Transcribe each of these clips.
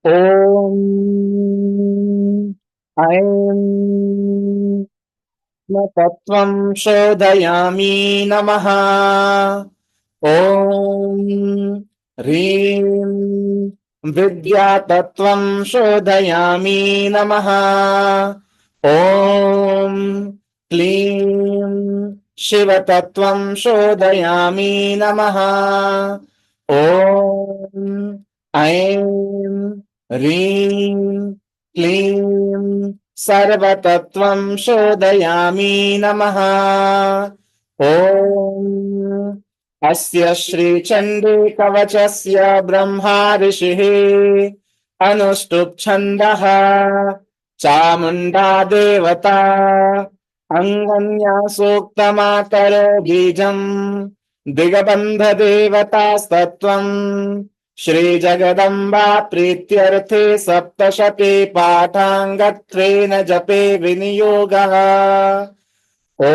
ॐ ऐं न तत्त्वं शोधयामि नमः। ॐ ह्रीं विद्यातत्त्वं शोधयामि नमः। ॐ क्लीं शिवतत्त्वं शोधयामि नमः। ॐ ऐं ह्रीं क्लीं सर्वतत्त्वं शोधयामि नमः। ॐ अस्य श्रीचण्डी कवचस्य ब्रह्मा ऋषिः अनुष्टुप् छन्दः चामुण्डा देवता अङ्गन्या सूक्तमातरो बीजम् दिगबन्ध देवतास्तत्त्वम् श्रीजगदम्बा प्रीत्यर्थे सप्तशते पाठाङ्गत्वेन जपे विनियोगः। ॐ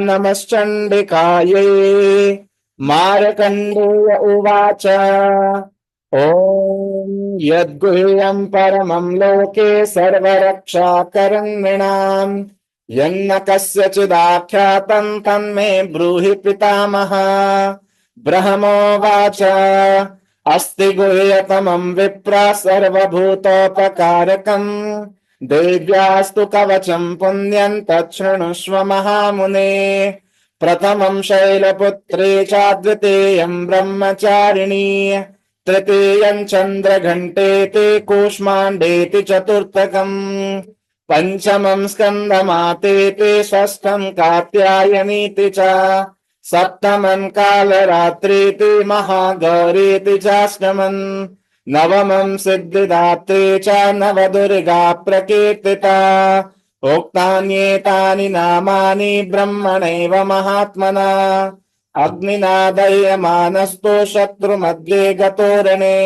नमश्चण्डिकायै। मार्कण्डेय उवाच ॐ यद्गुह्यं परमं लोके सर्वरक्षाकरन्नृणाम् यन्न कस्यचिदाख्यातं तन्मे ब्रूहि पितामह। ब्रह्मोवाच अस्ति गुह्यतमं विप्र सर्वभूतोपकारकम् देव्यास्तु कवचं पुण्यं तच्छृणुष्व महामुने। प्रथमं शैलपुत्री च द्वितीयं ब्रह्मचारिणी तृतीयं चन्द्रघण्टेति कूष्माण्डेति चतुर्थकम् पञ्चमं स्कन्दमातेति षष्ठं कात्यायनीति च सप्तमं कालरात्रीति महागौरीति चाष्टमम् नवमं सिद्धिदात्री च नवदुर्गा प्रकीर्तिता। उक्तान्येतानि नामानि ब्रह्मणैव महात्मना अग्निना दह्यमानस्तु शत्रुमध्ये गतोरणे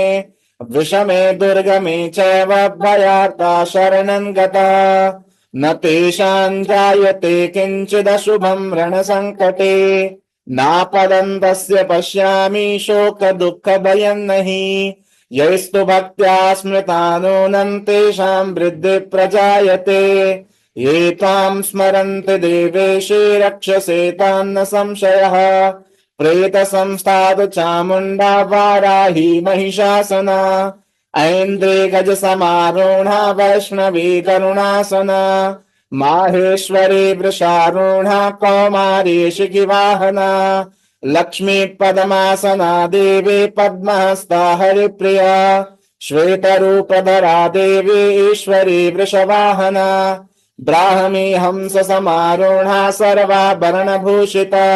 विषमे दुर्गमे चैव भयार्ता शरणं गता न तेषां जायते किञ्चिदशुभं रणसङ्कटे नापदन्तस्य पश्यामि शोक दुःख भयं नहि यैस्तु भक्त्या स्मृता नूनं तेषां वृद्धि प्रजायते ये त्वां स्मरन्ति देवेशे रक्षसे तान्न संशयः प्रेतसंस्थातु चामुण्डा वाराही महिषासना ऐन्द्रे गजसमारूढा वैष्णवी करुणासना माहेश्वरी वृषारूढा कौमारी शिखिवाहना लक्ष्मी पद्मासना देवी पद्महस्ता हरिप्रिया श्वेतरूपधरा देवी ईश्वरी वृषवाहना ब्राह्मी हंस समारूढा सर्वाभरणभूषिता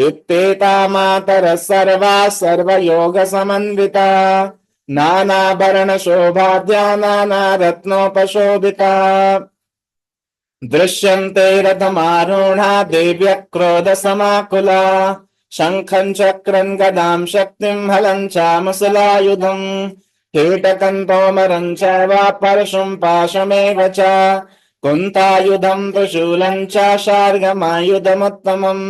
इत्येता मातरः सर्वा सर्वयोग समन्विता नानाभरण शोभाद्या नानारत्नोपशोभिता दृश्यन्ते रथमारूढा देव्यः क्रोधसमाकुला शङ्खं चक्रं गदां शक्तिं हलं चामुसलायुधं कीटकं तोमरं चैव परशुं पाशमेव च कुन्तायुधं त्रिशूलं च शार्ङ्गमायुधमुत्तमम्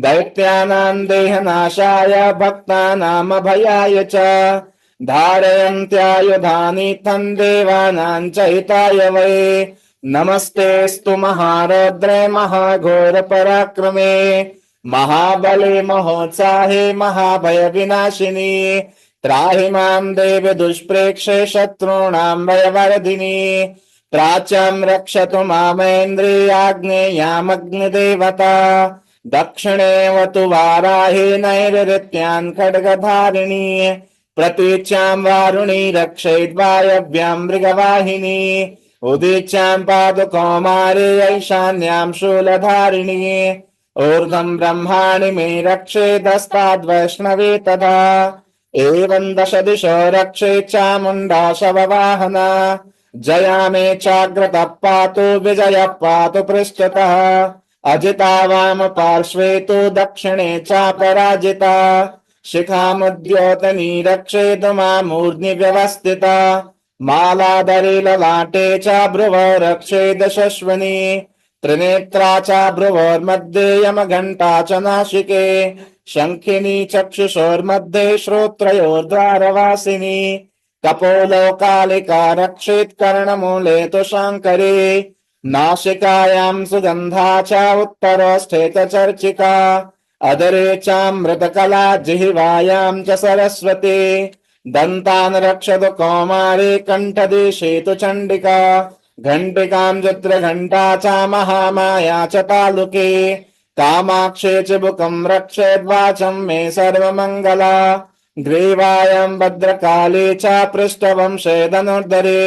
दैत्यानां देहनाशाय भक्तानामभयाय च धारयन्त्यायुधानि तं देवानां च हिताय वै नमस्तेऽस्तु महारौद्रे महाघोर पराक्रमे महाबले महोत्साहे महाभय विनाशिनी त्राहि मां देव दुष्प्रेक्षे शत्रूणां भयवर्धिनी प्राच्यं रक्षतु मामेन्द्रियाग्नेयामग्निदेवता दक्षिणेवतु वाराही नैऋत्यान् खड्गधारिणी प्रतीच्यां वारुणी रक्षेद्वायव्यां मृगवाहिनी उदीच्यां पातु कौमारी ईशान्यां शूलधारिणी ऊर्ध्वं ब्रह्माणि मे रक्षेदस्ताद्वैष्णवी तथा एवं दश दिशो रक्षेत् चामुण्डा शववाहना जया मे चाग्रतः पातु विजयः पातु पृष्ठतः अजिता वाम पार्श्वे तु दक्षिणे चापराजिता शिखामुद्योतनी रक्षेतु मामूर्ध्नि व्यवस्थिता मालाधरे ललाटे च भ्रुवो रक्षेद शश्वनी त्रिनेत्रा च भ्रुवोर्मध्ये यमघण्टा च नासिके शङ्खिनी चक्षुषोर्मध्ये श्रोत्रयोर्द्वारवासिनी कपोलकालिका रक्षेत् कर्णमूले तु शाङ्करी नासिकायां सुगन्धा च उत्तरस्थित चर्चिका अदरे चामृतकला जिह्वायां च सरस्वती दन्तान् रक्षतु कौमारी कण्ठदेशे तु चण्डिका घण्टिकां चित्रघण्टा च महामाया च तालुके कामाक्षे च बुकं रक्षेद्वाचं मे सर्वमङ्गला ग्रीवायां भद्रकाले च पृष्ठवंशे धनुर्धरे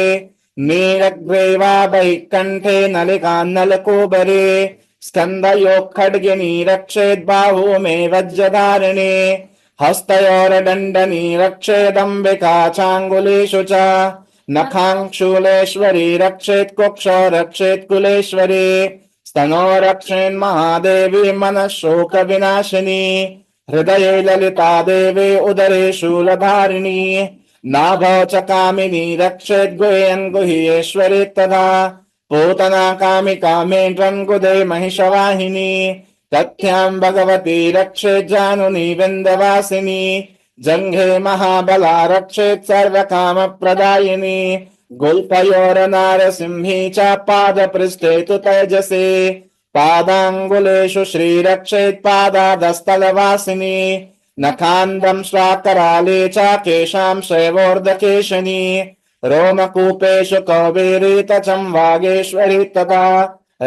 नीलग्रीवा बहिःकण्ठे नलिकान्नलकोबरे स्कन्धयोः खड्गिनी रक्षेद्बाहु मे वज्रधारिणे हस्तयोर्दण्डनी रक्षेदम्बिका चाङ्गुलेषु च नखाङ्क्षूलेश्वरी रक्षेत् कुक्ष रक्षेत् कुलेश्वरी स्तनो रक्षेन्महादेवी मनः शोकविनाशिनी हृदये ललिता देवी उदरे शूलधारिणी नाभौ च कामिनी रक्षेत् गुह्यन् गुह्येश्वरी तथा पूतना कामिका मेढ्रङ्गुदे महिषवाहिनी तथ्यां भगवती रक्षेत् जानुनी विन्ध्यवासिनी जङ्घे महाबला रक्षेत् सर्वकामप्रदायिनी गुल्फयोर्नारसिंही च पादपृष्ठे तु तेजसे पादाङ्गुलेषु श्रीरक्षेत् पादादस्थलवासिनी नखान्दं श्वाकराले च केशां शैवोर्धकेशनी रोमकूपेषु कौबेरी तचं वागेश्वरी तथा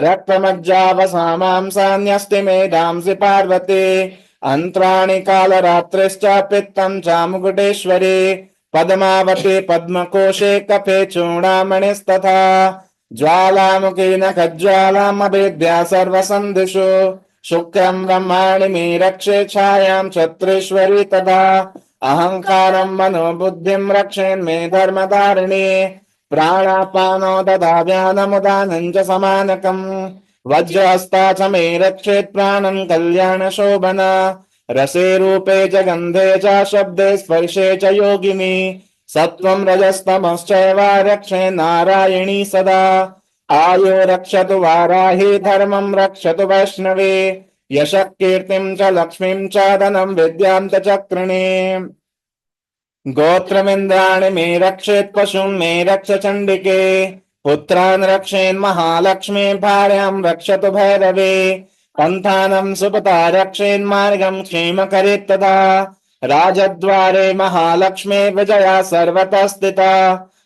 रक्तमज्जावसामांसान्यस्ति मेधांसि पार्वती अन्त्राणि कालरात्रिश्च पित्तं च मुकुटेश्वरी पद्मावती पद्मकोशे कफे चूडामणिस्तथा ज्वालामुखी नखज्वालामभेद्या सर्वसन्धिषु शुक्रं ब्रह्माणि मे रक्षे छायां छत्रेश्वरी तथा अहंकारं मनोबुद्धिं रक्षेन्मे धर्मधारिणी प्राणापानो ददा व्यानमुदानं च समानकम् वज्रहस्ता च मे रक्षेत् प्राणं कल्याणशोभना रसे रूपे च गन्धे च शब्दे स्पर्शे च योगिनी सत्त्वं रजस्तमश्चैव रक्षे नारायणी सदा आयो रक्षतु वाराही धर्मं रक्षतु वैष्णवी यशः कीर्तिं च लक्ष्मीं च धनं विद्यां च चक्रिणी गोत्रमिन्द्राणि मे रक्षेत् पशून् मे रक्ष चण्डिके पुत्रान् रक्षेन् महालक्ष्मी भार्यां रक्षतु भैरवे पन्थानं सुपता रक्षेन् मार्गं क्षेमकरे तदा राजद्वारे महालक्ष्मी विजया सर्वतः स्थिता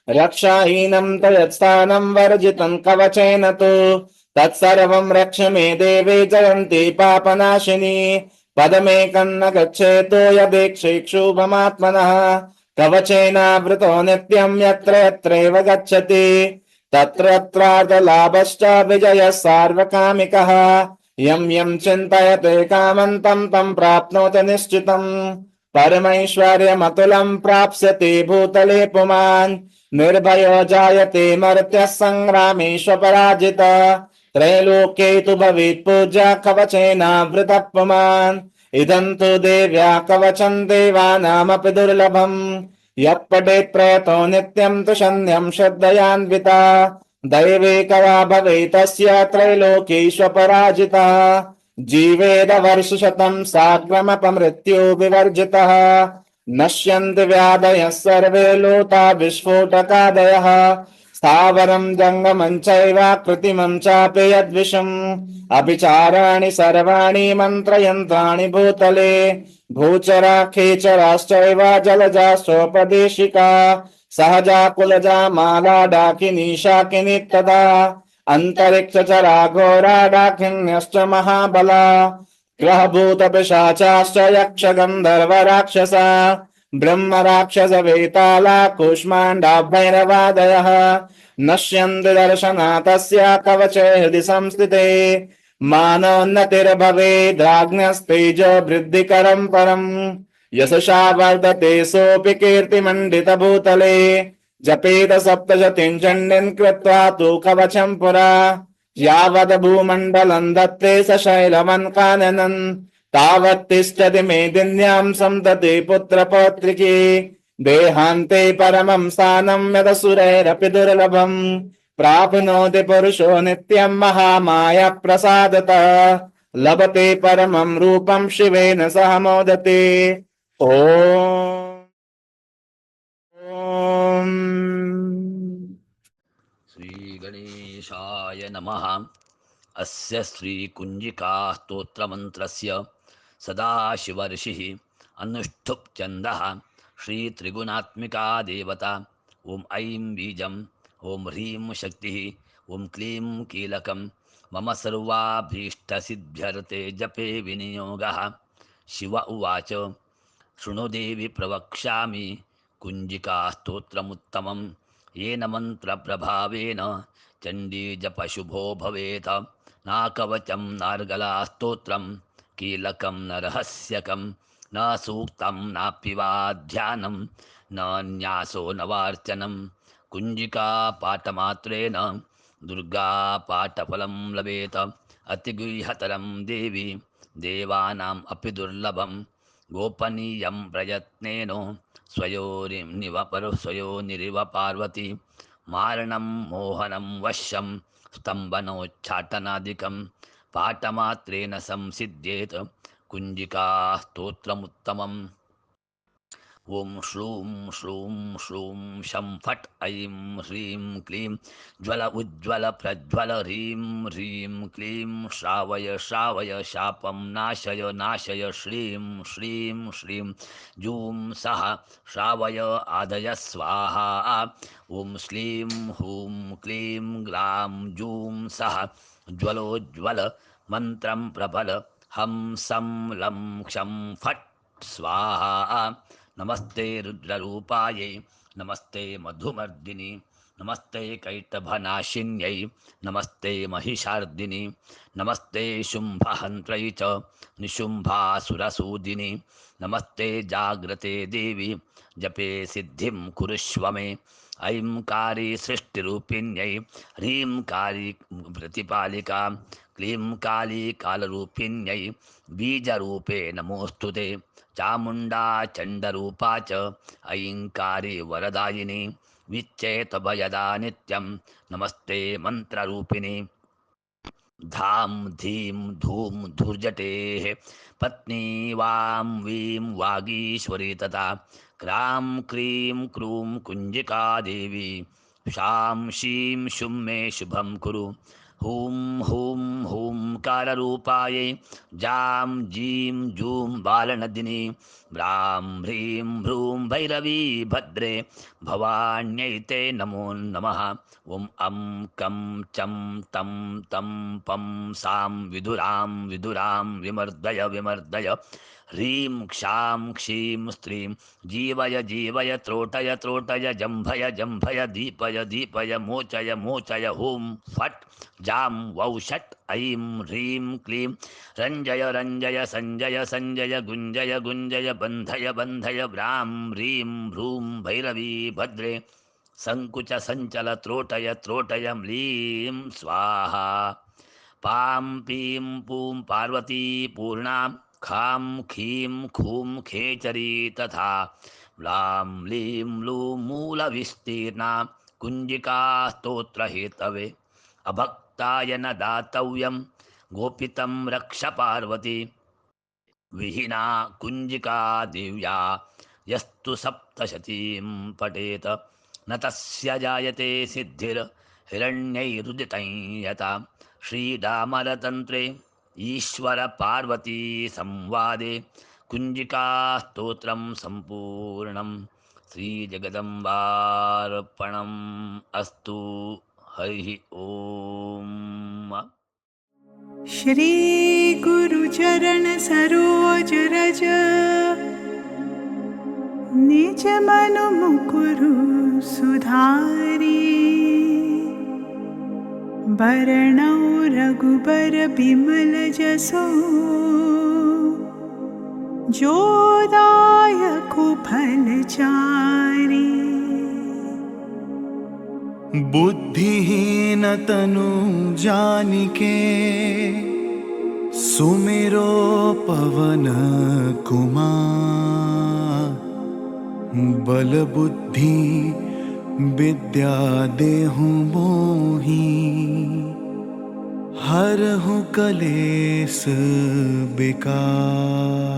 रक्षाहीनं तयत्स्थानं वर्जितं कवचेन तु तत्सर्वं रक्ष मे देवे जयन्ती पापनाशिनी पदमेकं न गच्छेतो यदेक्षेक्षुभमात्मनः कवचेनावृतो नित्यं यत्र यत्रैव गच्छति तत्रत्रार्थलाभश्च विजयः सार्वकामिकः यं यं चिन्तयते कामं तं तं प्राप्नोति निश्चितम् परमैश्वर्यमतुलं प्राप्स्यति भूतले पुमान् निर्भयो जायते मर्त्यः सङ्ग्रामेष्वपराजितः त्रैलोक्ये तु भवेत् पूज्या कवचेनावृतः पुमान् इदं तु देव्या कवचं देवानामपि दुर्लभम् यः पठेत् प्रयतो नित्यं तु शन्यं श्रद्धयान्विता दैवेकवा भवेत् तस्य त्रैलोक्येष्वपराजितः जीवेद वर्षशतं साग्रमपमृत्यो विवर्जितः नश्यन्ति व्याधयः सर्वे लोता विस्फोटकादयः स्थावरं जङ्गमं चैव कृत्रिमं चापि यद्विषम् अभिचाराणि सर्वाणि मन्त्रयन्त्राणि भूतले भूचरा खेचराश्चैव जलजाश्चोपदेशिका सहजा कुलजा माला डाकिनी शाकिनी तदा अन्तरिक्षचरा घोरा डाकिन्यश्च महाबला ग्रहभूत पिशाचाश्च यक्ष गन्धर्व राक्षसा ब्रह्म राक्षस वेताला कूष्माण्डा भैरवादयः नश्यन्ति दर्शनात् कवचे हृदि संस्थिते मानोन्नतिर्भवेद्राज्ञस्तेजो वृद्धिकरं परम् यशसा वर्धते सोऽपि कीर्तिमण्डित भूतले जपेत सप्तशतीं चण्डीं कृत्वा तु कवचं पुरा यावद् भूमण्डलं दत्ते स शैलवन्काननन् तावत् तिष्ठति मेदिन्यां सन्तति पुत्रपौत्रिकी देहान्ते परमं स्थानं यदसुरैरपि दुर्लभम् प्राप्नोति पुरुषो नित्यं महामाया प्रसादतः लभते परमं रूपं शिवेन सह मोदते। ॐ गणेशाय नमः। अस्य श्रीकुञ्जिकास्तोत्रमन्त्रस्य सदाशिवऋषिः अनुष्ठुप् श्रीत्रिगुणात्मिका देवता। ॐ ऐं बीजम्, ॐ ह्रीं शक्तिः, ॐ क्लीं कीलकं। मम सर्वाभीष्टसिद्ध्यर्थे जपे विनियोगः। शिव उवाच, शृणु देवि प्रवक्ष्यामि कुञ्जिकास्तोत्रमुत्तमं, येन मन्त्रप्रभावेन चण्डीजपशुभो भवेत्। नाकवचं नार्गलास्तोत्रं, कीलकं न रहस्यकं, न सूक्तं नापि वा ध्यानं, न न्यासो न वार्चनं। कुञ्जिकापाठमात्रेण दुर्गापाठफलं लभेत। अतिगुह्यतरं देवी देवानाम् अपि दुर्लभं। गोपनीयं प्रयत्नेन स्वयोनिरिव पार्वती। मारणं मोहनं वश्यं स्तम्भनोच्चाटनादिकं पाठमात्रेण संसिद्ध्येत कुञ्जिकास्तोत्रमुत्तमम्। ॐ श्लूं श्लूं श्लूं शं फट् ऐं ह्रीं क्लीं ज्वल उज्ज्वल प्रज्वल ह्रीं ह्रीं क्लीं श्रावय श्रावय शापं नाशय नाशय श्रीं श्रीं श्रीं जूं सः श्रावय आदय स्वाहा। ॐ श्लीं हूं क्लीं ग्लां जूं सः ज्वलोज्ज्वल मन्त्रं प्रबल हं सं लं क्षं फट् स्वाहा। नमस्ते रुद्ररूपायै, नमस्ते मधुमर्दिनि, नमस्ते कैटभनाशिन्यै, नमस्ते महिषार्दिनि, नमस्ते शुम्भहन्त्रै च निशुम्भासुरसूदिनि। नमस्ते जाग्रते देवी, जपे सिद्धिं कुरुष्व मे। ऐं कारी सृष्टिरूपिण्यै, ह्रीं कारी प्रतिपालिका, क्लीं काली कालरूपिण्यै बीजरूपे नमोऽस्तु ते। चामुण्डा चण्डरूपा च ऐङ्कारी वरदायिनी, विच्चेतभयदा नित्यं नमस्ते मन्त्ररूपिणी। धां धीं धूं धूर्जटेः पत्नी वां वीं वागीश्वरी तथा क्रां क्रीं क्रूं कुञ्जिका देवी। शां शीं शुं मे शुभं कुरु। हूं हूं हूंकाररूपायै, जां जीं जूं बालनदिनी, ब्रां ह्रीं भ्रूं भैरवी भद्रे भवान्यै ते नमो नमः। ॐ अं कं चं तं तं पं सां विदुरां विदुरां विमर्दय विमर्दय। ह्रीं क्षां क्षीं स्त्रीं जीवय जीवय त्रोटय त्रोटय जम्भय जम्भय दीपय दीपय मोचय मोचय। हूं फट् जां वौ षट् ऐं ह्रीं क्लीं रञ्जय रञ्जय सञ्जय सञ्जय गुञ्जय गुञ्जय बन्धय बन्धय। ब्रां ह्रीं भ्रूं भैरवी भद्रे सङ्कुच सञ्चल त्रोटय त्रोटय म्लीं स्वाहा। पां पीं पूं पार्वती पूर्णा, खां खीं खूं खेचरी तथा म्लां लीं लूं मूलविस्तीर्णा। कुञ्जिकास्तोत्रहेतवे अभक्ताय न दातव्यं, गोपितं रक्ष पार्वती। विहीना कुञ्जिका दिव्या, यस्तु सप्तशतीं पठेत न तस्य जायते सिद्धिर्हिरण्यैरुदितं यथा। श्रीडामरतन्त्रे ईश्वर पार्वती संवादे कुञ्जिकास्तोत्रं सम्पूर्णं। श्रीजगदम्बार्पणम् अस्तु। हरिः ओम्। श्री गुरुचरण सरोज रज, निज मन मुकुरु सुधारी। बरनौ रघुबर बिमल जसो, जो दायक फलचारी। बुद्धिहीन तनु जानिके, सुमिरो पवन कुमार। बल बुद्धि विद्या देहु मोहि, हरहु कलेस विकार।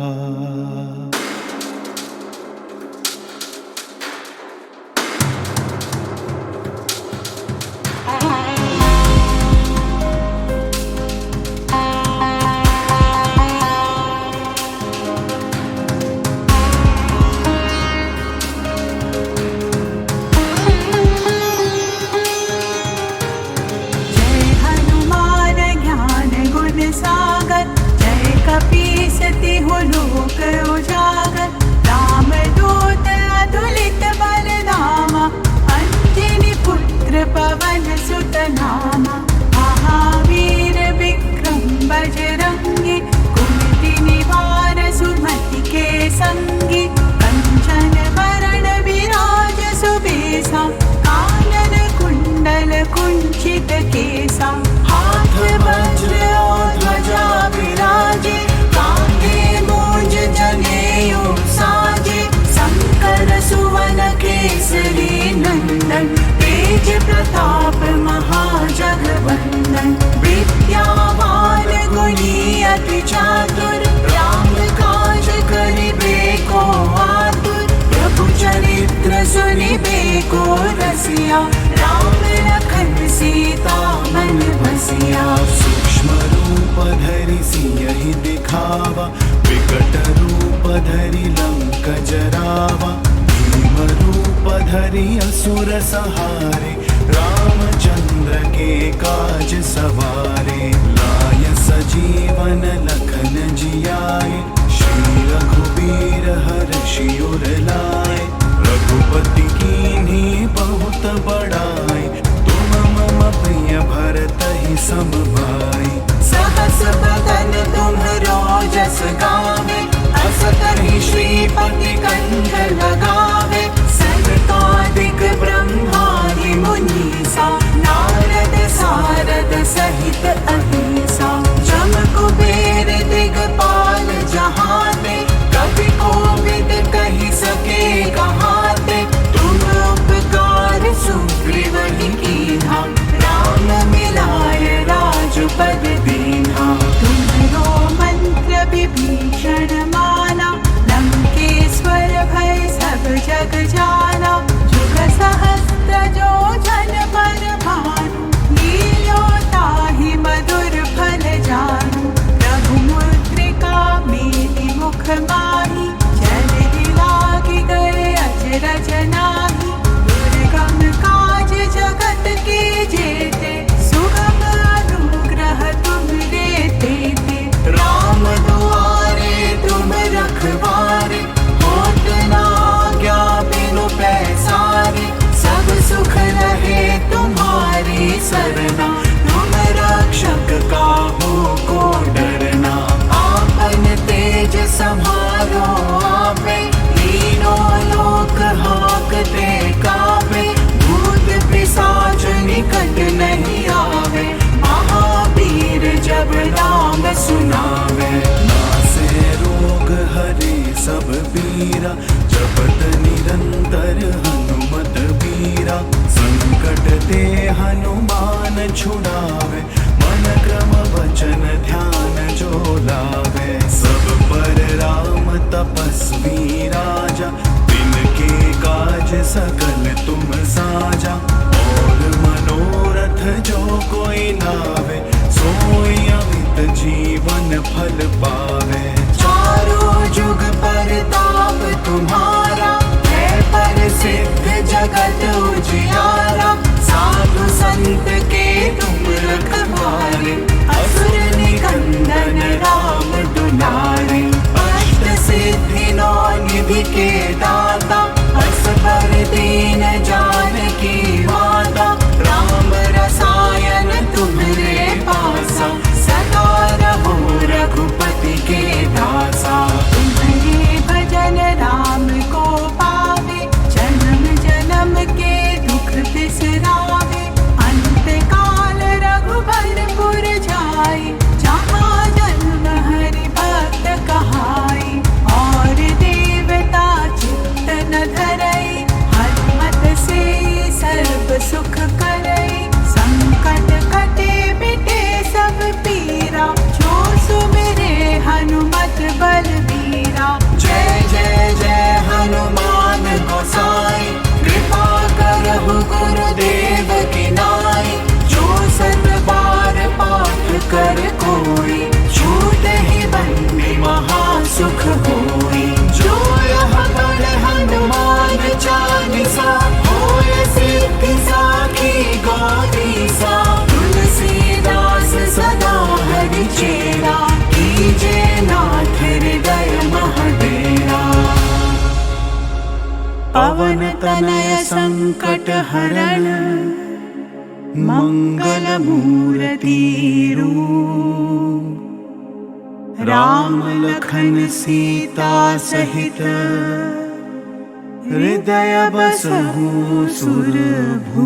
संगी कंचन वरण विराज सुबेसा कानन कुंडल कुंचित केसा हाथ वज्र और ध्वजा विराजे कांधे मूंज जनेऊ साजे शंकर सुवन केसरी नंदन तेज प्रताप महाजगवंदन विद्यावान गुणी अति चातुर राम काज करिबे को आतुर प्रभु चरित्र सुनिबे को रसिया राम लखन सीता मन बसिया सूक्ष्म रूप धरि सियहि दिखावा विकट रूप धरि लंक जरावा भीम रूप धरि असुर सहारे रामचंद्र के काज सवारे लाय सजीवन लखन जियाए श्री रघुबीर हर्षि उर लाए रघुपति कीन्ही बहुत बड़ाई तुम मम प्रिय भरतहि सम भाई सहस बदन तुम्हरो जस गावे अस कहि श्रीपति कंठ लगावे सनकादिक ब्रह्मादि मुनीसा नारद सारद सहित अहिसा जम कुबेर दिगपाल जहाते कवि कोविद कहि सके कहाते तुम उपकार सुग्रीवहि कीन्हा राम मिलाय राजपद दीन्हा तुम्हरो मंत्र विभीषण माना लंकेश्वर भय सब जग जाना जुग सहस्त्र जो जन पर भानु लील्यो ताहि मधुर फल जानू रघुमुद्रिका मेलि मुख माहि जलधि लागी गए अचरज नाही दुर्गम काज जगत के जेते सुगम अनुग्रह तुम्हरे तेते राम दुआरे तुम रखवारे होत न आज्ञा बिनु पैसारे सब सुख रहे तुम्हारी सरना तुम रक्षक काहू को डरना आपन तेज सम्हारो आपे तीनों लोक हाकते कापे भूत पिशाच निकट नहीं आवे महावीर जब नाम सुनावे नासे रोग हरे सब पीरा जपत निरंतर हनुमत बीरा संकट ते हनुमान छुड़ावे मन क्रम वचन ध्यान जो लावे सब पर राम तपस्वी राजा तिनके काज सकल तुम साजा और मनोरथ जो कोई लावे सोई अमित जीवन फल पावे चारों जुग परताप तुम्हारा है प्रसिद्ध जगत उजियारा साधु संत के तुम रखवारे असुर निकंदन राम दुलारे अष्ट सिद्धि नौ निधि के दाता असबर दीन जानकी माता राम रसायन तुम्हरे पासा सदा रहो रघुपति के दासा तुम्हारे भजन राम को पावे जन्म जन्म के दुख बिसरावे अंत काल रघुबरपुर जाई जहाँ जन्म हरि भक्त कहाई और देवता चित्त न धरई हनुमत से सर्व सुख करई संकट कटे मिटे सब पीरा जो सुमिरे हनुमत बलबीरा जय जय जय हनुमान गोसाई कृपा करहु गुरुदेव की नाई जो सत बार पाठ कर कोई छूट ही बंदी महासुख होई जो यह पढ़ हनुमान चालीसा होय सिद्धि साखी गौरीसा तुलसीदास सदा हरि चेरा कीजे नाथ हृदय महडेरा पवन तनय संकट हरण मंगल मूर्ति रूप राम लखन सीता सहित हृदय बसहु सुरभूप।